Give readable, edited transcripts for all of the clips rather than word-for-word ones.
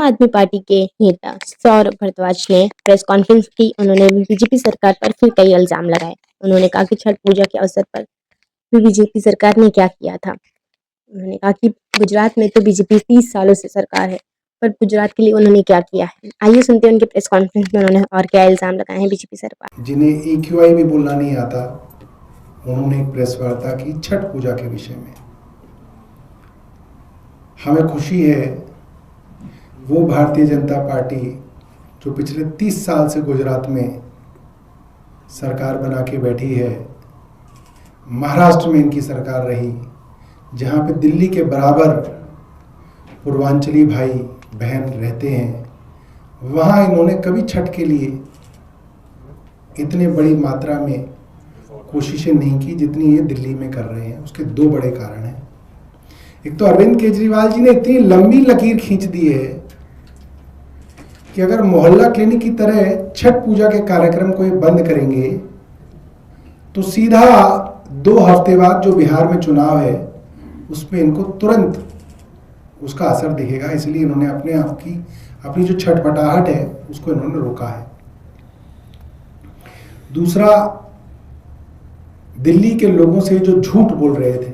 आदमी पार्टी के नेता सौरभ भारद्वाज ने प्रेस कॉन्फ्रेंस की। उन्होंने बीजेपी सरकार पर फिर कई इल्जाम लगाए। उन्होंने कहा कि छठ पूजा के अवसर पर भी बीजेपी सरकार ने क्या किया था। उन्होंने कहा कि गुजरात में तो बीजेपी 30 सालों से सरकार है, पर गुजरात के लिए उन्होंने क्या किया है। आइए सुनते हैं उनके प्रेस कॉन्फ्रेंस में उन्होंने और क्या इल्जाम लगाए हैं बीजेपी सरकार। जिन्हें EQI भी बोलना नहीं आता, उन्होंने एक प्रेस वार्ता की छठ पूजा के विषय में। हमें खुशी है वो भारतीय जनता पार्टी जो पिछले 30 साल से गुजरात में सरकार बना के बैठी है, महाराष्ट्र में इनकी सरकार रही, जहाँ पे दिल्ली के बराबर पूर्वांचली भाई बहन रहते हैं, वहाँ इन्होंने कभी छठ के लिए इतनी बड़ी मात्रा में कोशिशें नहीं की जितनी ये दिल्ली में कर रहे हैं। उसके दो बड़े कारण हैं। एक तो अरविंद केजरीवाल जी ने इतनी लंबी लकीर खींच दी है कि अगर मोहल्ला क्लिनिक की तरह छठ पूजा के कार्यक्रम को ये बंद करेंगे तो सीधा 2 हफ्ते बाद जो बिहार में चुनाव है उसमें इनको तुरंत उसका असर दिखेगा। इसलिए इन्होंने अपनी जो छठपटाहट है उसको इन्होंने रोका है। दूसरा, दिल्ली के लोगों से जो झूठ बोल रहे थे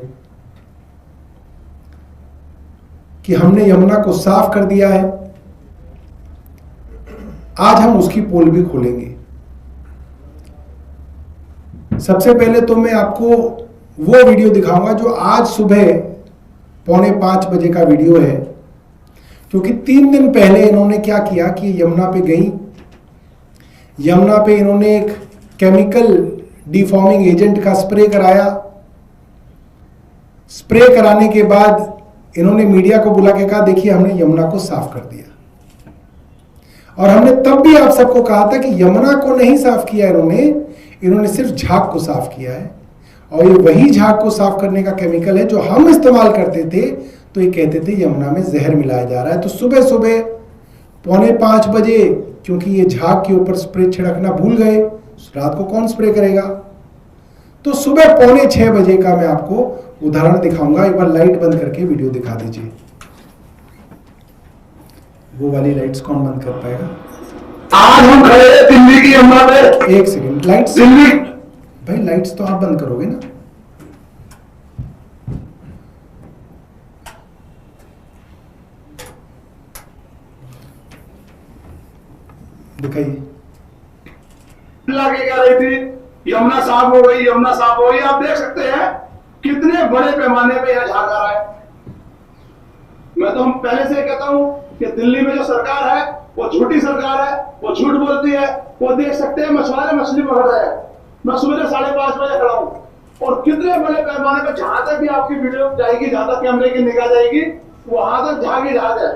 कि हमने यमुना को साफ कर दिया है, आज हम उसकी पोल भी खोलेंगे। सबसे पहले तो मैं आपको वो वीडियो दिखाऊंगा जो आज सुबह 4:45 बजे का वीडियो है, क्योंकि 3 दिन पहले इन्होंने क्या किया कि यमुना पे गई, यमुना पे इन्होंने एक केमिकल डिफॉर्मिंग एजेंट का स्प्रे कराया। स्प्रे कराने के बाद इन्होंने मीडिया को बुला के कहा, देखिए हमने यमुना को साफ कर दिया। और हमने तब भी आप सबको कहा था कि यमुना को नहीं साफ किया इन्होंने सिर्फ झाग को साफ किया है। और ये वही झाग को साफ करने का केमिकल है जो हम इस्तेमाल करते थे, तो ये कहते थे यमुना में जहर मिलाया जा रहा है। तो सुबह सुबह 4:45 बजे, क्योंकि ये झाग के ऊपर स्प्रे छिड़कना भूल गए, रात को कौन स्प्रे करेगा, तो सुबह 5:45 बजे का मैं आपको उदाहरण दिखाऊंगा। एक बार लाइट बंद करके वीडियो दिखा दीजिए। वो वाली लाइट्स कौन बंद कर पाएगा? आज हम खड़े हैं दिल्ली की यमुना पे। एक सेकंड, लाइट्स दिल्ली भाई, लाइट्स तो आप बंद करोगे ना? दिखाइए। लाके क्या रही थी, यमुना साफ हो गई, यमुना साफ हो गई। आप देख सकते हैं कितने बड़े पैमाने पे यह झाग आ रहा है। मैं तो हम पहले से कहता हूं कि दिल्ली में जो सरकार है वो झूठी सरकार है, वो झूठ बोलती है। वो देख सकते हैं मछुआरे मछली पकड़ रहे हैं। मैं सुबह 5:30 बजे खड़ा हूं और कितने बड़े पैमाने पर, जहां तक भी आपकी वीडियो जाएगी, जहां तक कैमरे की निगाह जाएगी, वहां तक झाग ही झाग है।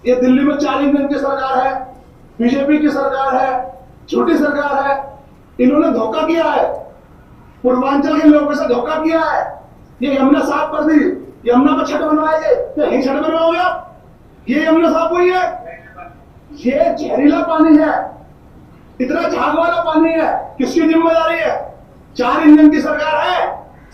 ये दिल्ली में 40 दिन की सरकार है, बीजेपी की सरकार है, झूठी सरकार है। इन्होंने धोखा किया है, पूर्वांचल के लोगों से धोखा किया है। ये यमुना साफ कर दी, यमुना पर छठ बनवाएंगे, तो यही छठ बनवाओगे आप? ये यमुना साफ हुई है? ये जहरीला पानी है, इतना झाग वाला पानी है। किसकी जिम्मेदारी है? 4 इंजन की सरकार है,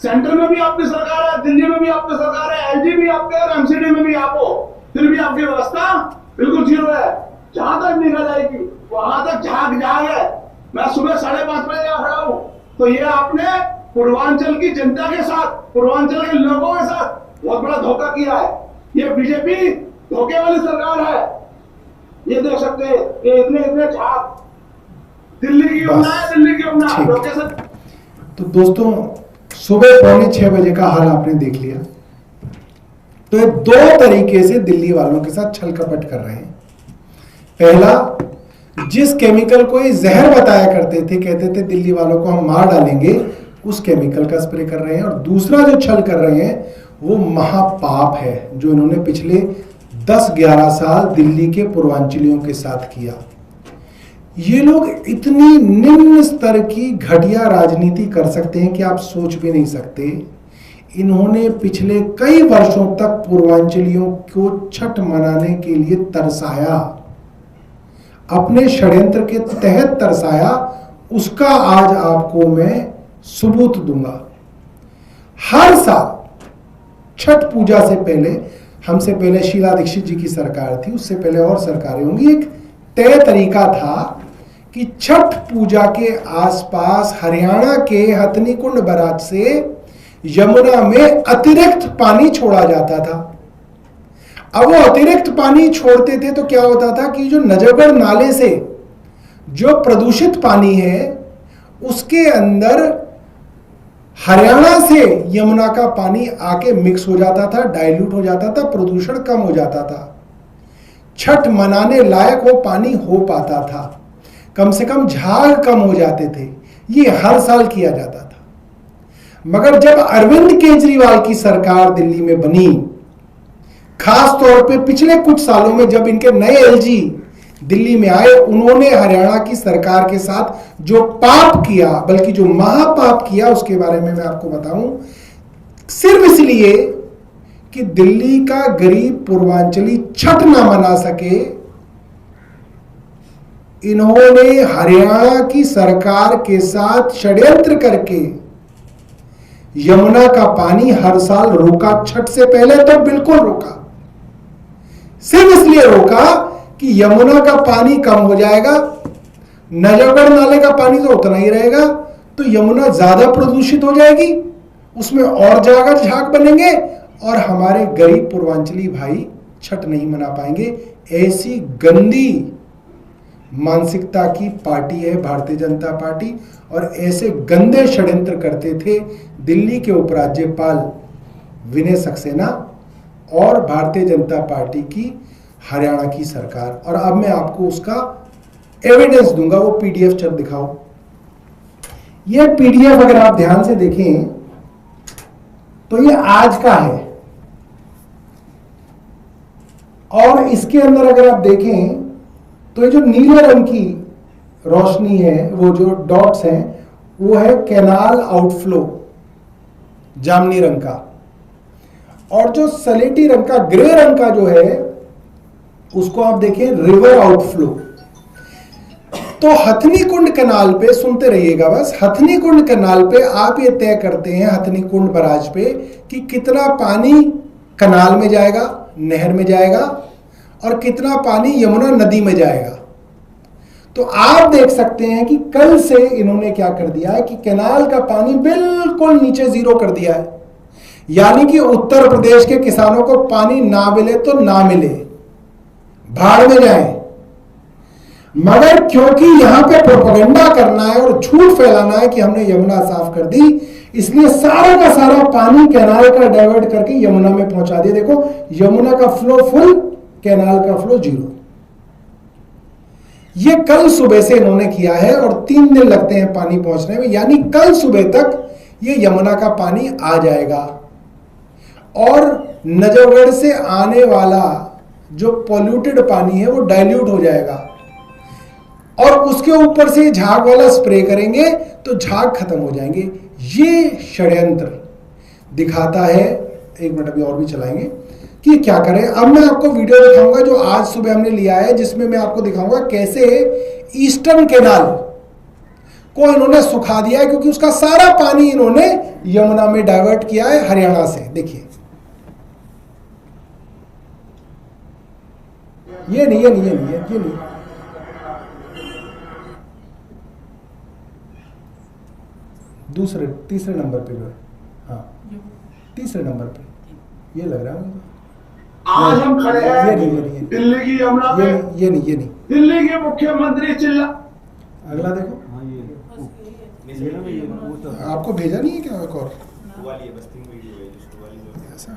सेंटर में भी आपकी सरकार है, दिल्ली में भी आपकी सरकार है, LG भी आपके और MCD में भी आप हो, फिर भी आपकी व्यवस्था बिल्कुल जीरो है। जहां तक निकल जाएगी वहां तक झाग झाग है। मैं सुबह 5:30 बजे खड़ा हूं, तो ये आपने पूर्वांचल की जनता के साथ, पूर्वांचल के लोगों के साथ बहुत बड़ा धोखा किया है। ये बीजेपी धोखे वाली सरकार है। ये देख सकते हैं, ये इतने झाग, दिल्ली की यमुना है, दिल्ली की यमुना धोखे से। तो दोस्तों, सुबह 5:45 बजे का हाल आपने देख लिया। तो ये 2 तरीके से दिल्ली वालों के साथ छल कपट कर रहे हैं। पहला, जिस केमिकल को ये जहर बताया करते थे, कहते थे दिल्ली वालों को हम मार डालेंगे, उस केमिकल का स्प्रे कर रहे हैं। और दूसरा जो छल कर रहे हैं वो महापाप है जो इन्होंने पिछले 10-11 साल दिल्ली के पूर्वांचलियों के साथ किया। ये लोग इतनी निम्न स्तर की घटिया राजनीति कर सकते हैं कि आप सोच भी नहीं सकते। इन्होंने पिछले कई वर्षों तक पूर्वांचलियों को छठ मनाने के लिए तरसाया, अपने षड्यंत्र के तहत तरसाया। उसका आज आपको मैं सबूत दूंगा। हर साल छठ पूजा से पहले हमसे पहले शीला दीक्षित जी की सरकार थी, उससे पहले और सरकारें होंगी, एक तय तरीका था कि छठ पूजा के आसपास हरियाणा के हथनी कुंड बराज से यमुना में अतिरिक्त पानी छोड़ा जाता था। अब वो अतिरिक्त पानी छोड़ते थे तो क्या होता था कि जो नजफगढ़ नाले से जो प्रदूषित पानी है उसके अंदर हरियाणा से यमुना का पानी आके मिक्स हो जाता था, डाइल्यूट हो जाता था, प्रदूषण कम हो जाता था, छठ मनाने लायक वो पानी हो पाता था, कम से कम झाग कम हो जाते थे। ये हर साल किया जाता था। मगर जब अरविंद केजरीवाल की सरकार दिल्ली में बनी, खास तौर पे पिछले कुछ सालों में जब इनके नए एलजी दिल्ली में आए, उन्होंने हरियाणा की सरकार के साथ जो पाप किया, बल्कि जो महापाप किया, उसके बारे में मैं आपको बताऊं। सिर्फ इसलिए कि दिल्ली का गरीब पूर्वांचली छठ ना मना सके, इन्होंने हरियाणा की सरकार के साथ षड्यंत्र करके यमुना का पानी हर साल रोका। छठ से पहले तो बिल्कुल रोका, सिर्फ इसलिए रोका कि यमुना का पानी कम हो जाएगा, नजफगढ़ नाले का पानी तो उतना ही रहेगा, तो यमुना ज्यादा प्रदूषित हो जाएगी, उसमें और ज्यादा झाग बनेंगे और हमारे गरीब पूर्वांचली भाई छठ नहीं मना पाएंगे। ऐसी गंदी मानसिकता की पार्टी है भारतीय जनता पार्टी, और ऐसे गंदे षड्यंत्र करते थे दिल्ली के उपराज्यपाल विनय सक्सेना और भारतीय जनता पार्टी की हरियाणा की सरकार। और अब मैं आपको उसका एविडेंस दूंगा। वो पीडीएफ चल दिखाओ। ये पीडीएफ अगर आप ध्यान से देखें तो ये आज का है, और इसके अंदर अगर आप देखें तो ये जो नीले रंग की रोशनी है, वो जो डॉट्स हैं, वो है कैनाल आउटफ्लो जामनी रंग का, और जो सलेटी रंग का ग्रे रंग का जो है उसको आप देखें रिवर आउटफ्लो। तो हथनी कुंड कैनाल पे, सुनते रहिएगा बस, हथनी कुंड कैनाल पे आप ये तय करते हैं हथनी कुंड बराज पे कि कितना पानी कैनाल में जाएगा, नहर में जाएगा, और कितना पानी यमुना नदी में जाएगा। तो आप देख सकते हैं कि कल से इन्होंने क्या कर दिया है कि कैनाल का पानी बिल्कुल नीचे जीरो कर दिया है, यानी कि उत्तर प्रदेश के किसानों को पानी ना मिले तो ना मिले, भाड़ में जाए। मगर क्योंकि यहां पे प्रोपेगेंडा करना है और झूठ फैलाना है कि हमने यमुना साफ कर दी, इसलिए सारा का सारा पानी कैनाल का डाइवर्ट करके यमुना में पहुंचा दिया। देखो, यमुना का फ्लो फुल, कैनाल का फ्लो जीरो। ये कल सुबह से इन्होंने किया है और 3 दिन लगते हैं पानी पहुंचने में, यानी कल सुबह तक ये यमुना का पानी आ जाएगा और नजफगढ़ से आने वाला जो पोल्यूटेड पानी है वो डाइल्यूट हो जाएगा, और उसके ऊपर से झाग वाला स्प्रे करेंगे तो झाग खत्म हो जाएंगे। ये षड्यंत्र दिखाता है, 1 मिनट अभी और भी चलाएंगे कि क्या करें। अब मैं आपको वीडियो दिखाऊंगा जो आज सुबह हमने लिया है, जिसमें मैं आपको दिखाऊंगा कैसे ईस्टर्न कैनाल को इन्होंने सुखा दिया है, क्योंकि उसका सारा पानी इन्होंने यमुना में डाइवर्ट किया है हरियाणा से। देखिए, ये नहीं, दूसरे तीसरे नंबर पे जो है, हाँ तीसरे नंबर पे ये लग रहा है। आज हम खड़े हैं ये नहीं, दिल्ली की यमुना पे। ये नहीं। दिल्ली के मुख्यमंत्री चिल्ला, अगला देखो, आपको भेजा नहीं है क्या एक और? ऐसा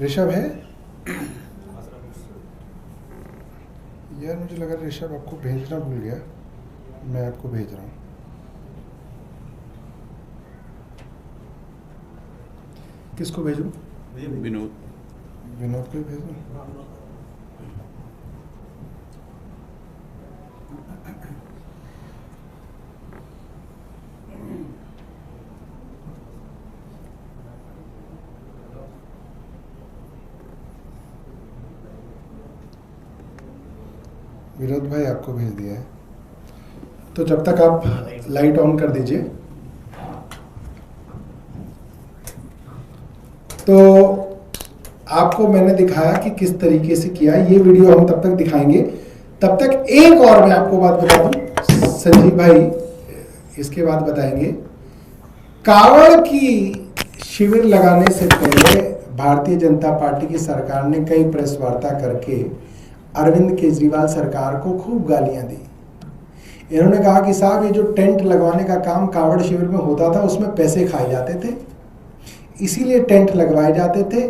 ऋषभ है यार, मुझे लगा ऋषभ आपको भेजना भूल गया, मैं आपको भेज रहा हूँ। किसको भेजूं? विनोद को ही भेजूं? विनोद भाई आपको भेज दिया है, तो जब तक आप लाइट ऑन कर दीजिए। तो आपको मैंने दिखाया कि किस तरीके से किया। ये वीडियो हम तब तक दिखाएंगे, तब तक एक और मैं आपको बात बता दूं, संजीव भाई इसके बाद बताएंगे। कावड़ की शिविर लगाने से पहले भारतीय जनता पार्टी की सरकार ने कई प्रेस वार्ता करके अरविंद केजरीवाल सरकार को खूब गालियां दी। इन्होंने कहा कि साहब ये जो टेंट लगवाने का काम कावड़ शिविर में होता था उसमें पैसे खाए जाते थे, इसीलिए टेंट लगवाए जाते थे,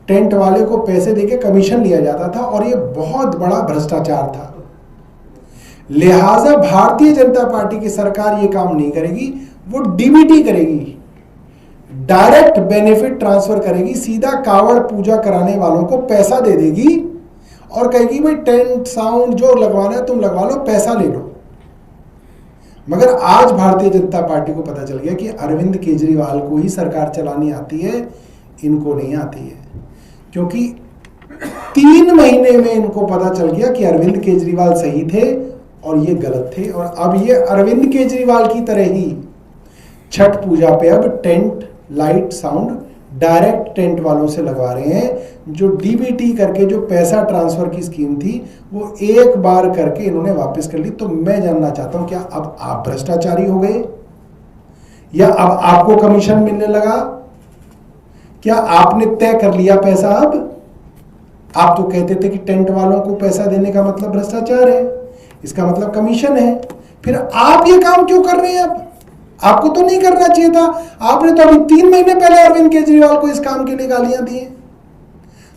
टेंट वाले को पैसे देके कमीशन लिया जाता था और ये बहुत बड़ा भ्रष्टाचार था। लिहाजा भारतीय जनता पार्टी की सरकार ये काम नहीं करेगी, वो डीबीटी करेगी, डायरेक्ट बेनिफिट ट्रांसफर करेगी, सीधा कावड़ पूजा कराने वालों को पैसा दे देगी और कहेगी भाई टेंट साउंड जो लगवाना है तुम लगवा लो, पैसा ले लो। मगर आज भारतीय जनता पार्टी को पता चल गया कि अरविंद केजरीवाल को ही सरकार चलानी आती है, इनको नहीं आती है। क्योंकि 3 महीने में इनको पता चल गया कि अरविंद केजरीवाल सही थे और ये गलत थे, और अब ये अरविंद केजरीवाल की तरह ही छठ पूजा पे अब tent light sound direct tent वालों से लगवा रहे हैं। जो डीबीटी करके जो पैसा ट्रांसफर की स्कीम थी वो एक बार करके इन्होंने वापस कर ली। तो मैं जानना चाहता हूं, क्या अब आप भ्रष्टाचारी हो गए या अब आपको कमीशन मिलने लगा? क्या आपने तय कर लिया पैसा? अब आप तो कहते थे कि टेंट वालों को पैसा देने का मतलब भ्रष्टाचार है, इसका मतलब कमीशन है, फिर आप ये काम क्यों कर रहे हैं? अब आपको तो नहीं करना चाहिए था, आपने तो अभी 3 महीने पहले अरविंद केजरीवाल को इस काम के लिए गालियां दी हैं।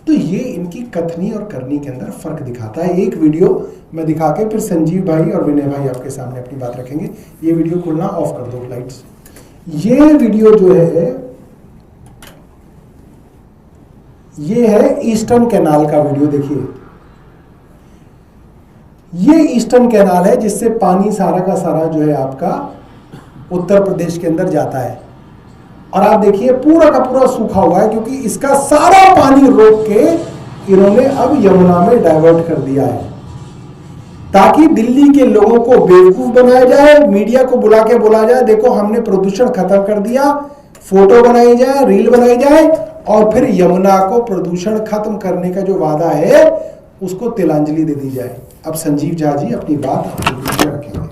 तो ये इनकी कथनी और करनी के अंदर फर्क दिखाता है। एक वीडियो मैं दिखा के फिर संजीव भाई और विनय भाई आपके सामने अपनी बात रखेंगे। ये वीडियो खोलना, ऑफ कर दो लाइट्स। ये वीडियो जो है ये है ईस्टर्न कैनाल का वीडियो। देखिए ये ईस्टर्न कैनाल है जिससे पानी सारा का सारा जो है आपका उत्तर प्रदेश के अंदर जाता है, और आप देखिए पूरा का पूरा सूखा हुआ है क्योंकि इसका सारा पानी रोक के इन्होंने अब यमुना में डाइवर्ट कर दिया है ताकि दिल्ली के लोगों को बेवकूफ बनाया जाए, मीडिया को बुला के बोला जाए देखो हमने प्रदूषण खत्म कर दिया, फोटो बनाई जाए, रील बनाई जाए, और फिर यमुना को प्रदूषण खत्म करने का जो वादा है उसको तिलांजलि दे दी जाए। अब संजीव झा जी अपनी बात रखेंगे।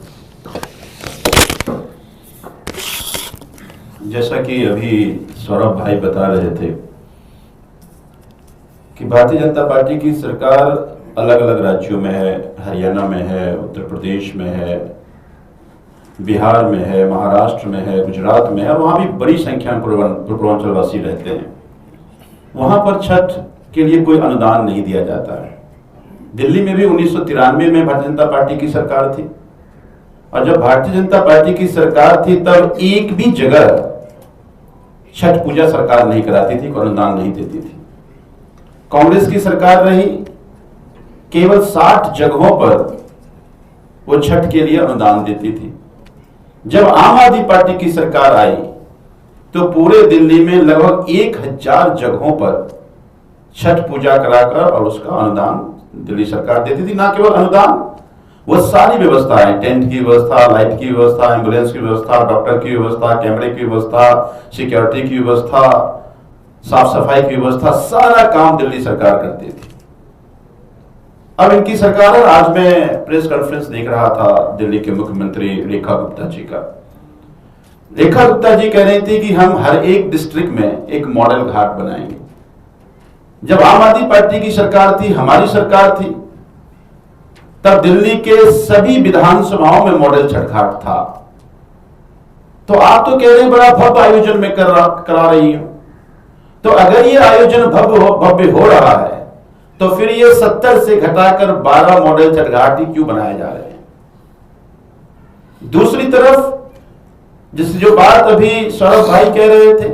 जैसा कि अभी सौरभ भाई बता रहे थे कि भारतीय जनता पार्टी की सरकार अलग अलग राज्यों में है, हरियाणा में है, उत्तर प्रदेश में है, बिहार में है, महाराष्ट्र में है, गुजरात में है, और वहाँ भी बड़ी संख्या में पूर्वांचलवासी रहते हैं। वहाँ पर छठ के लिए कोई अनुदान नहीं दिया जाता है। दिल्ली में भी 1993 में भारतीय जनता पार्टी की सरकार थी, और जब भारतीय जनता पार्टी की सरकार थी तब एक भी जगह छठ पूजा सरकार नहीं कराती थी, अनुदान नहीं देती थी। कांग्रेस की सरकार रही, केवल 60 जगहों पर वो छठ के लिए अनुदान देती थी। जब आम आदमी पार्टी की सरकार आई तो पूरे दिल्ली में लगभग 1000 जगहों पर छठ पूजा कराकर और उसका अनुदान दिल्ली सरकार देती थी। ना केवल अनुदान, वो सारी व्यवस्थाएं, टेंट की व्यवस्था, लाइट की व्यवस्था, एम्बुलेंस की व्यवस्था, डॉक्टर की व्यवस्था, कैमरे की व्यवस्था, सिक्योरिटी की व्यवस्था, साफ सफाई की व्यवस्था, सारा काम दिल्ली सरकार करती थी। अब इनकी सरकार है। आज मैं प्रेस कॉन्फ्रेंस देख रहा था दिल्ली के मुख्यमंत्री रेखा गुप्ता जी का। रेखा गुप्ता जी कह रही थी कि हम हर एक डिस्ट्रिक्ट में एक मॉडल घाट बनाएंगे। जब आम आदमी पार्टी की सरकार थी, हमारी सरकार थी, तब दिल्ली के सभी विधानसभाओं में मॉडल छठ घाट था। तो आप तो कह रहे हैं बड़ा भव्य आयोजन में करा रही हो, तो अगर ये आयोजन भव्य हो रहा है तो फिर ये 70 से घटाकर 12 मॉडल छठ घाट ही क्यों बनाए जा रहे हैं? दूसरी तरफ जो बात अभी सौरभ भाई कह रहे थे,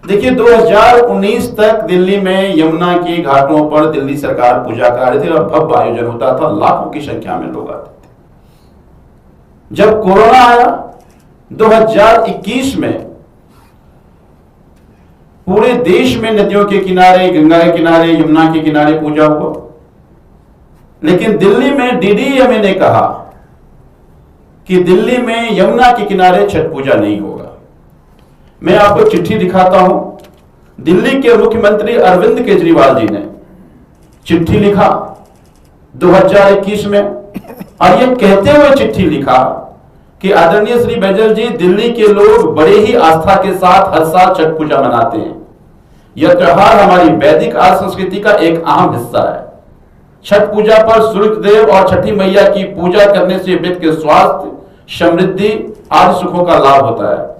देखिए 2019 तक दिल्ली में यमुना के घाटों पर दिल्ली सरकार पूजा करा रही थी और भव्य आयोजन होता था, लाखों की संख्या में लोग आते थे। जब कोरोना आया 2021 में पूरे देश में नदियों के किनारे, गंगा के किनारे, यमुना के किनारे पूजा हुआ, लेकिन दिल्ली में डीडीएमए ने कहा कि दिल्ली में यमुना के किनारे छठ पूजा नहीं होगा। मैं आपको चिट्ठी दिखाता हूं दिल्ली के मुख्यमंत्री अरविंद केजरीवाल जी ने चिट्ठी लिखा 2021 में, और ये कहते हुए चिट्ठी लिखा कि आदरणीय श्री बैजल जी, दिल्ली के लोग बड़े ही आस्था के साथ हर साल छठ पूजा मनाते हैं। यह त्योहार हमारी वैदिक आर्य संस्कृति का एक अहम हिस्सा है। छठ पूजा पर सूर्य देव और छठी मैया की पूजा करने से व्यक्ति के स्वास्थ्य, समृद्धि आदि सुखों का लाभ होता है।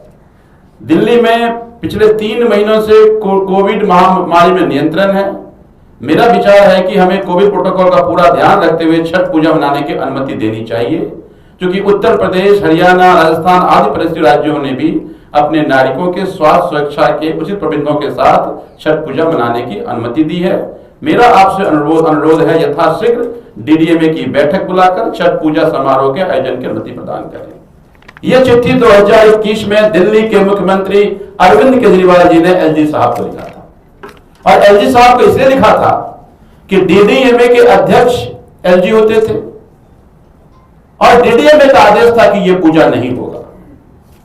दिल्ली में पिछले 3 महीनों से कोविड महामारी में नियंत्रण है। मेरा विचार है कि हमें कोविड प्रोटोकॉल का पूरा ध्यान रखते हुए छठ पूजा मनाने की अनुमति देनी चाहिए, क्योंकि उत्तर प्रदेश, हरियाणा, राजस्थान आदि पड़ोसी राज्यों ने भी अपने नागरिकों के स्वास्थ्य सुरक्षा के उचित प्रबंधों के साथ छठ पूजा मनाने की अनुमति दी है। मेरा आपसे अनुरोध है, यथाशीघ्र डीडीएमए की बैठक बुलाकर छठ पूजा समारोह के आयोजन की अनुमति प्रदान करें। यह चिट्ठी 2021 में दिल्ली के मुख्यमंत्री अरविंद केजरीवाल जी ने एलजी साहब को लिखा था, और एलजी साहब को इसलिए लिखा था कि डीडीएमए के अध्यक्ष एलजी होते थे, और डीडीएमए का आदेश था कि यह पूजा नहीं होगा।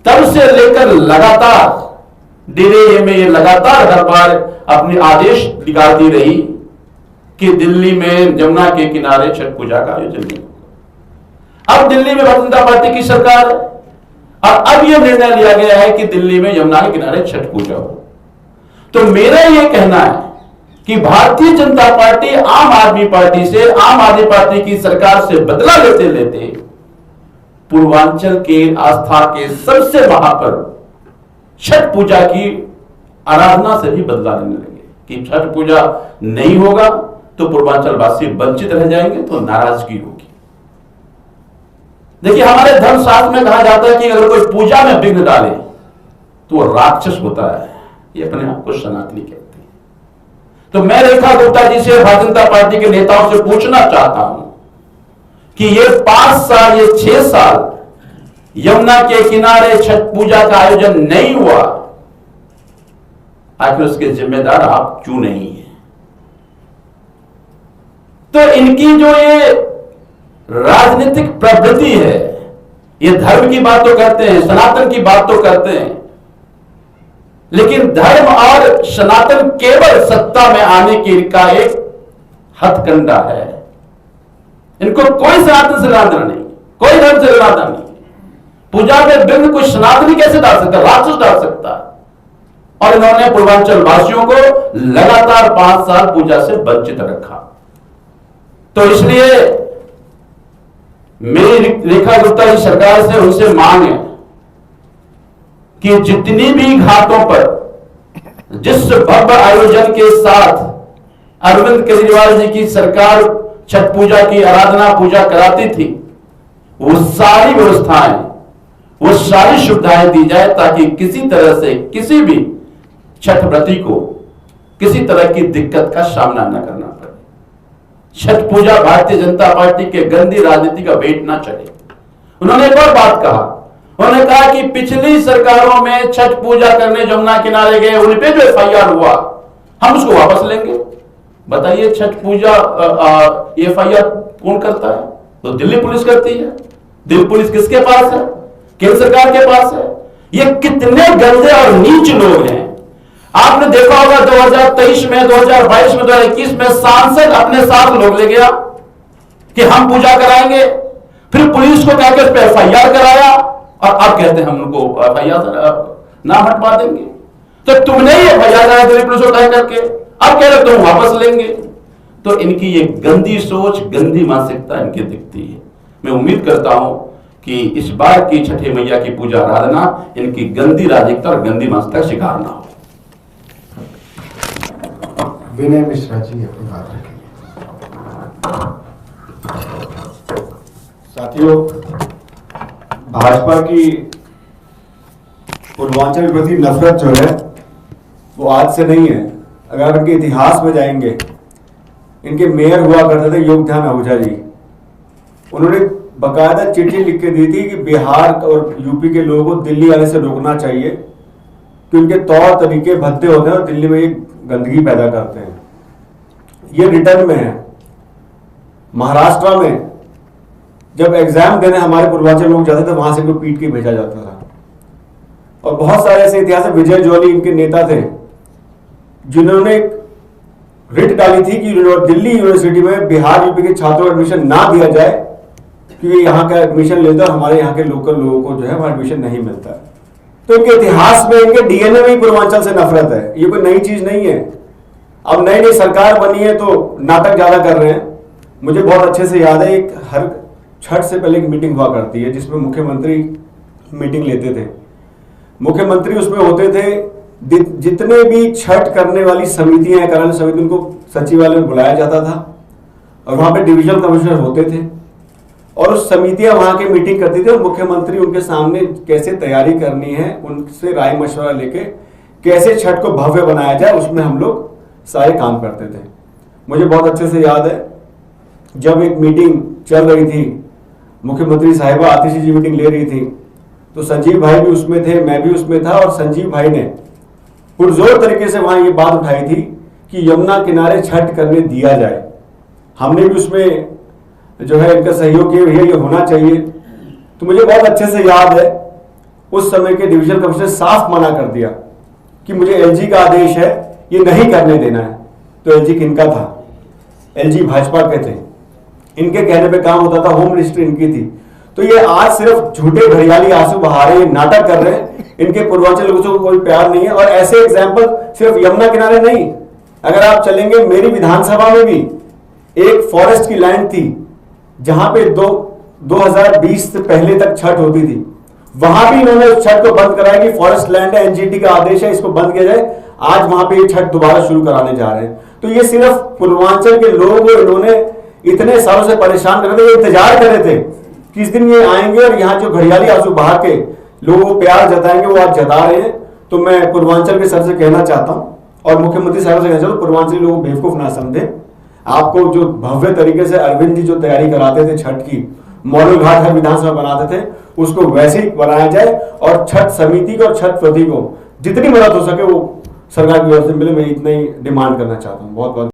तब से लेकर लगातार डीडीएमए लगातार हर बार अपने आदेश निकालती रही कि दिल्ली में जमुना के किनारे छठ पूजा का आयोजन नहीं होगा। अब दिल्ली में भारतीय जनता पार्टी की सरकार है, और अब यह निर्णय लिया गया है कि दिल्ली में यमुना के किनारे छठ पूजा हो। तो मेरा यह कहना है कि भारतीय जनता पार्टी आम आदमी पार्टी से, आम आदमी पार्टी की सरकार से बदला लेते लेते पूर्वांचल के आस्था के सबसे महापर्व छठ पूजा की आराधना से भी बदला लेने लगे कि छठ पूजा नहीं होगा तो पूर्वांचल वासी वंचित रह जाएंगे, तो नाराजगी होगी। देखिए, हमारे धर्मशास्त्र में कहा जाता है कि अगर कोई पूजा में विघ्न डाले तो वो राक्षस होता है। ये अपने आप को सनातनी कहते हैं। तो मैं रेखा गुप्ता जी से, भारतीय जनता पार्टी के नेताओं से पूछना चाहता हूं कि ये 5 साल, ये 6 साल यमुना के किनारे छठ पूजा का आयोजन नहीं हुआ, आखिर उसके जिम्मेदार आप क्यों नहीं है? तो इनकी जो ये राजनीतिक प्रवृत्ति है, ये धर्म की बात तो करते हैं, सनातन की बात तो करते हैं, लेकिन धर्म और सनातन केवल सत्ता में आने की का एक हथकंडा है। इनको कोई सनातन से लेना नहीं, कोई धर्म से लेना नहीं। पूजा में विघ्न कोई सनातनी कैसे डाल सकता? राक्षस डाल सकता। और इन्होंने पूर्वांचल वासियों को लगातार 5 साल पूजा से वंचित रखा। तो इसलिए मेरी रेखा गुप्ता जी सरकार से उनसे मांग है कि जितनी भी घाटों पर जिस भव्य आयोजन के साथ अरविंद केजरीवाल जी की सरकार छठ पूजा की आराधना पूजा कराती थी, वो सारी व्यवस्थाएं, वो सारी सुविधाएं दी जाए, ताकि किसी तरह से किसी भी छठ व्रती को किसी तरह की दिक्कत का सामना न करना पड़े। छठ पूजा भारतीय जनता पार्टी के गंदी राजनीति का वेट ना चले। उन्होंने एक और बात कहा, उन्होंने कहा कि पिछली सरकारों में छठ पूजा करने जमुना किनारे गए, उन पे जो एफआईआर हुआ हम उसको वापस लेंगे। बताइए, छठ पूजा एफआईआर कौन करता है? तो दिल्ली पुलिस करती है। दिल्ली पुलिस किसके पास है? केंद्र सरकार के पास है। ये कितने गंदे और नीच लोग हैं। आपने देखा होगा 2023 में, 2022 में, 2021 में सांसद अपने साथ लोग ले गया कि हम पूजा कराएंगे, फिर पुलिस को कहकर उस पर एफआईआर कराया, और अब कहते हैं हम उनको एफआईआर ना हटवा देंगे। तो तुमने ही एफआईआर कराया दिल्ली पुलिस को तय करके, अब कह रहे तुम वापस लेंगे। तो इनकी ये गंदी सोच, गंदी मानसिकता इनकी दिखती है। मैं उम्मीद करता हूं कि इस बार की छठी मैया की पूजा आराधना इनकी गंदी राजनीतिकता और गंदी मानसिकता का शिकार ना हो। विनय मिश्रा जी अपनी बात रखेंगे। साथियों, भाजपा की पूर्वांचल के प्रति नफरत जो है वो आज से नहीं है। अगर इनके इतिहास में जाएंगे, इनके मेयर हुआ करते थे योगध्यान आहूजा जी, उन्होंने बकायदा चिट्ठी लिख के दी थी कि बिहार और यूपी के लोगों को दिल्ली आने से रोकना चाहिए कि उनके तौर तरीके भद्दे होते हैं और दिल्ली में ये गंदगी पैदा करते हैं। ये रिटर्न में है। महाराष्ट्र में जब एग्जाम देने हमारे पूर्वांचल लोग जाते थे, वहां से कोई पीट के भेजा जाता था। और बहुत सारे ऐसे इतिहास है। विजय ज्वाली इनके नेता थे, जिन्होंने एक रिट डाली थी कि दिल्ली यूनिवर्सिटी में बिहार यूपी के छात्रों को एडमिशन ना दिया जाए, क्योंकि यहाँ का एडमिशन लेता हमारे यहाँ के लोकल लोगों को जो है वहां एडमिशन नहीं मिलता। तो इनके इतिहास में, इनके डीएनए में ही पूर्वांचल से नफरत है, ये कोई नई चीज नहीं है। अब नई नई सरकार बनी है तो नाटक ज्यादा कर रहे हैं। मुझे बहुत अच्छे से याद है, एक हर छठ से पहले एक मीटिंग हुआ करती है जिसमें मुख्यमंत्री मीटिंग लेते थे। मुख्यमंत्री उसमें होते थे, जितने भी छठ करने वाली समितियां, कार्यालय समिति, उनको सचिवालय में बुलाया जाता था और वहां पे डिविजनल कमिश्नर होते थे और उस समितियां वहां की मीटिंग करती थी और मुख्यमंत्री उनके सामने कैसे तैयारी करनी है उनसे राय मशवरा लेके कैसे छठ को भव्य बनाया जाए, उसमें हम लोग सारे काम करते थे। मुझे बहुत अच्छे से याद है, जब एक मीटिंग चल रही थी, मुख्यमंत्री साहिबा आतिशी जी मीटिंग ले रही थी, तो संजीव भाई भी उसमें थे, मैं भी उसमें था और संजीव भाई ने पुरजोर तरीके से वहां ये बात उठाई थी कि यमुना किनारे छठ करने दिया जाए। हमने भी उसमें जो है इनका सहयोग किया, भैया ये होना चाहिए। तो मुझे बहुत अच्छे से याद है, उस समय के डिविजनल कमिश्नर साफ मना कर दिया कि मुझे एलजी का आदेश है, ये नहीं करने देना है। तो एलजी किनका था? एलजी भाजपा के थे, इनके कहने पे काम होता था, होम मिनिस्ट्री इनकी थी। तो ये आज सिर्फ झूठे घड़ियाली आंसू बहा रहे हैं, नाटक कर रहे हैं, इनके पूर्वांचल लोगों को कोई प्यार नहीं है। और ऐसे एग्जाम्पल सिर्फ यमुना किनारे नहीं, अगर आप चलेंगे मेरी विधानसभा में भी एक फॉरेस्ट की लैंड थी जहां पे 2020 से पहले तक छठ होती थी, वहां भी इन्होंने उस छठ को बंद कराया कि फॉरेस्ट लैंड है, एनजीटी का आदेश है, इसको बंद किया जाए। आज वहां पे ये छठ दोबारा शुरू कराने जा रहे हैं। तो ये सिर्फ पूर्वांचल के लोगों को इन्होंने इतने सालों से परेशान कर रहे थे, इंतजार कर रहे थे किस दिन ये आएंगे और यहाँ जो घड़ियाली आंसू बहा के लोगों को प्यार जताएंगे, वो आज जता रहे हैं। तो मैं पूर्वांचल के सर से कहना चाहता हूँ और मुख्यमंत्री साहब से कहना चाहता हूँ, पूर्वांचली लोगों को बेवकूफ ना समझे। आपको जो भव्य तरीके से अरविंद जी जो तैयारी कराते थे छठ की, मॉडल घाट हर विधानसभा बनाते थे, उसको वैसे ही बनाया जाए और छठ समिति को और छठ प्रति को जितनी मदद हो सके वो सरकार की ओर से मिले। मैं इतना ही डिमांड करना चाहता हूँ। बहुत बहुत